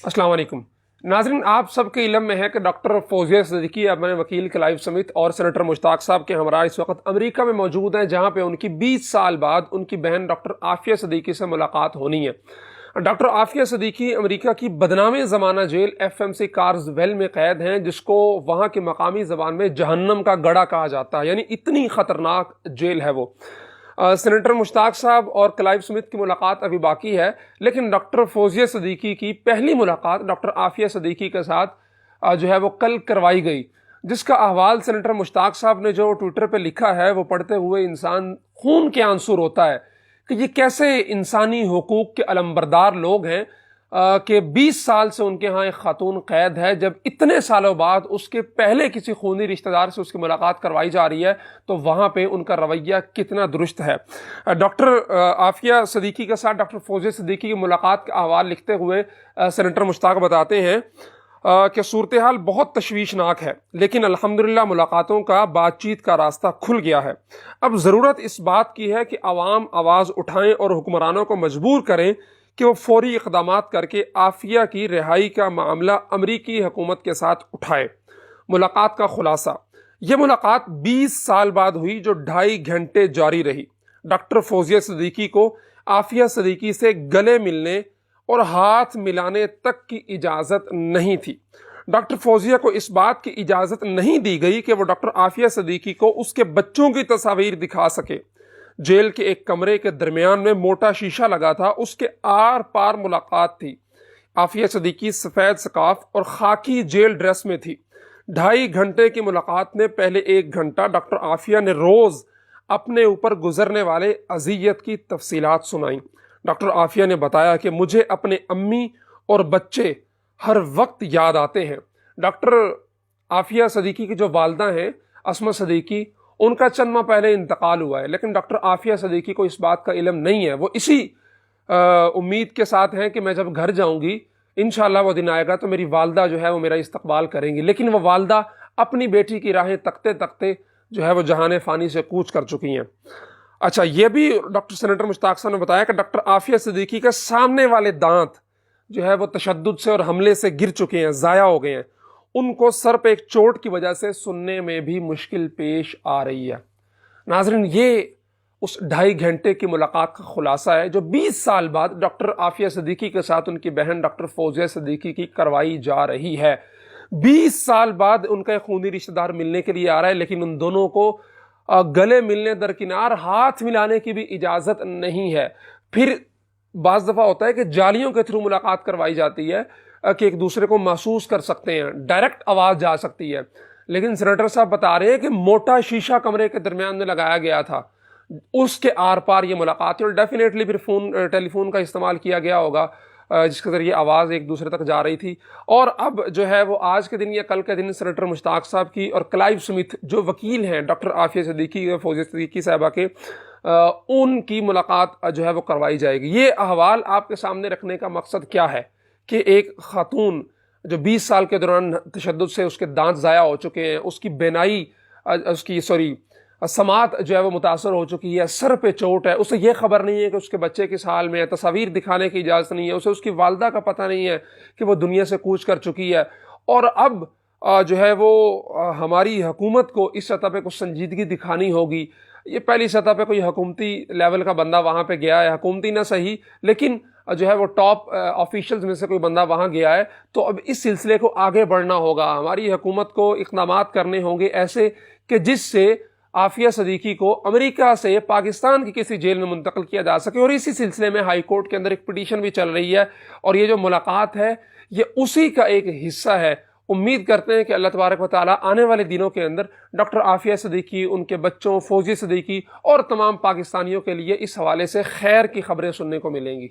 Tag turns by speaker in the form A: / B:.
A: अस्सलाम वालेकुम नाज़रीन, आप सबके इल्म में है कि डॉक्टर फौजिया सिद्दीकी अपने वकील क्लाइव समित और सेनेटर मुश्ताक साहब के हमरा इस वक्त अमेरिका में मौजूद हैं, जहां पे उनकी 20 साल बाद उनकी बहन डॉक्टर आफिया सिद्दीकी से मुलाकात होनी है। डॉक्टर आफिया सिद्दीकी अमेरिका की बदनाम ज़माना जेल FMC कार्सवेल में कैद हैं, जिसको वहाँ की मकामी ज़बान में जहन्नम का गड़ा कहा जाता है, यानी इतनी ख़तरनाक जेल है वो। सेनेटर मुश्ताक साहब और क्लाइव स्मिथ की मुलाकात अभी बाकी है, लेकिन डॉक्टर फौजिया सिद्दीकी की पहली मुलाकात डॉक्टर आफिया सिद्दीकी के साथ जो है वो कल करवाई गई, जिसका अहवाल सेनेटर मुश्ताक साहब ने जो ट्विटर पे लिखा है वो पढ़ते हुए इंसान खून के आंसू रोता है कि ये कैसे इंसानी हुकूक के अलंबरदार लोग हैं कि 20 साल से उनके यहाँ एक खातून कैद है, जब इतने सालों बाद उसके पहले किसी खूनी रिश्तेदार से उसकी मुलाकात करवाई जा रही है तो वहाँ पे उनका रवैया कितना दुरुस्त है। डॉक्टर आफिया सिद्दीकी के साथ डॉक्टर फौजिया सिद्दीकी की मुलाकात का अहवाल लिखते हुए सेनेटर मुश्ताक बताते हैं कि सूरत हाल बहुत तशवीशनाक है, लेकिन अल्हम्दुलिल्लाह मुलाकातों का बातचीत का रास्ता खुल गया है। अब ज़रूरत इस बात की है कि अवाम आवाज़ उठाएं और हुक्मरानों को मजबूर करें कि वो फौरी इक़दामात करके आफिया की रिहाई का मामला अमरीकी हुकूमत के साथ उठाए। मुलाकात का खुलासा, ये मुलाकात 20 साल बाद हुई, जो 2.5 घंटे जारी रही। डॉक्टर फौजिया सिद्दीकी को आफिया सिद्दीकी से गले मिलने और हाथ मिलाने तक की इजाज़त नहीं थी। डॉक्टर फौजिया को इस बात की इजाज़त नहीं दी गई कि वो डॉक्टर आफिया सिद्दीकी को उसके बच्चों की तस्वीर दिखा सके। जेल के एक कमरे के दरमियान में मोटा शीशा लगा था, उसके आर पार मुलाकात थी। आफिया सिद्दीकी सफ़ेद स्कार्फ और खाकी जेल ड्रेस में थी। 2.5 घंटे की मुलाकात में पहले 1 घंटा डॉक्टर आफिया ने रोज़ अपने ऊपर गुजरने वाले अज़ियत की तफसीलात सुनाई। डॉक्टर आफिया ने बताया कि मुझे अपने अम्मी और बच्चे हर वक्त याद आते हैं। डॉक्टर आफिया सिद्दीकी की जो वालदा हैं अस्मा सिद्दीकी, उनका चंद माह पहले इंतकाल हुआ है, लेकिन डॉक्टर आफिया सिद्दीकी को इस बात का इल्म नहीं है। वो इसी उम्मीद के साथ हैं कि मैं जब घर जाऊंगी इंशाल्लाह वो दिन आएगा तो मेरी वालदा जो है वो मेरा इस्तकबाल करेंगी, लेकिन वो वालदा अपनी बेटी की राहें तकते तकते जो है वो जहान फ़ानी से कूच कर चुकी हैं। अच्छा, ये भी डॉक्टर सेनेटर मुश्ताक साहब ने बताया कि डॉक्टर आफिया सिद्दीकी के सामने वाले दांत जो है वो तशद्दुद से और हमले से गिर चुके हैं, ज़ाया हो गए हैं। उनको सर पे एक चोट की वजह से सुनने में भी मुश्किल पेश आ रही है। नाज़रीन, ये उस 2.5 घंटे की मुलाकात का खुलासा है जो 20 साल बाद डॉक्टर आफिया सिद्दीकी के साथ उनकी बहन डॉक्टर फौजिया सिद्दीकी की करवाई जा रही है। 20 साल बाद उनका एक खूनी रिश्तेदार मिलने के लिए आ रहा है, लेकिन उन दोनों को गले मिलने दरकिनार हाथ मिलाने की भी इजाज़त नहीं है। फिर बाज़ दफ़ा होता है कि जालियों के थ्रू मुलाकात करवाई जाती है कि एक दूसरे को महसूस कर सकते हैं, डायरेक्ट आवाज़ जा सकती है, लेकिन सेनेटर साहब बता रहे हैं कि मोटा शीशा कमरे के दरमियान में लगाया गया था, उसके आर पार ये मुलाकात है। और डेफिनेटली फिर टेलीफोन का इस्तेमाल किया गया होगा जिसके ज़रिए आवाज़ एक दूसरे तक जा रही थी। और अब जो है वो आज के दिन या कल के दिन सेनेटर मुश्ताक साहब की और क्लाइव स्मिथ जो वकील हैं डॉक्टर आफिया सिद्दीकी और फौजिया सिद्दीकी साहबा के, उनकी मुलाकात जो है वो करवाई जाएगी। ये अहवाल आपके सामने रखने का मकसद क्या है कि एक खातून जो 20 साल के दौरान तशद्दुद से उसके दांत ज़ाया हो चुके हैं, उसकी बेनाई समात जो है वो मुतासर हो चुकी है, सर पे चोट है, उसे ये खबर नहीं है कि उसके बच्चे किस हाल में है, तस्वीर दिखाने की इजाज़त नहीं है, उसे उसकी वालदा का पता नहीं है कि वो दुनिया से कूच कर चुकी है। और अब जो है वो हमारी हुकूमत को इस सतह पे कुछ संजीदगी दिखानी होगी। ये पहली सतह पे कोई हुकूमती लेवल का बंदा वहाँ पे गया है, हुकूमती ना सही लेकिन जो है वो टॉप ऑफिशियल्स में से कोई बंदा वहाँ गया है, तो अब इस सिलसिले को आगे बढ़ना होगा। हमारी हुकूमत को इक़दामात करने होंगे ऐसे कि जिससे आफिया सिद्दीकी को अमेरिका से पाकिस्तान की किसी जेल में मुंतकिल किया जा सके। और इसी सिलसिले में हाई कोर्ट के अंदर एक पिटीशन भी चल रही है, और ये जो मुलाकात है ये उसी का एक हिस्सा है। उम्मीद करते हैं कि अल्लाह तबारक व तआला आने वाले दिनों के अंदर डॉक्टर आफिया सिद्दीकी, उनके बच्चों, फौजिया सिद्दीकी और तमाम पाकिस्तानियों के लिए इस हवाले से खैर की खबरें सुनने को मिलेंगी।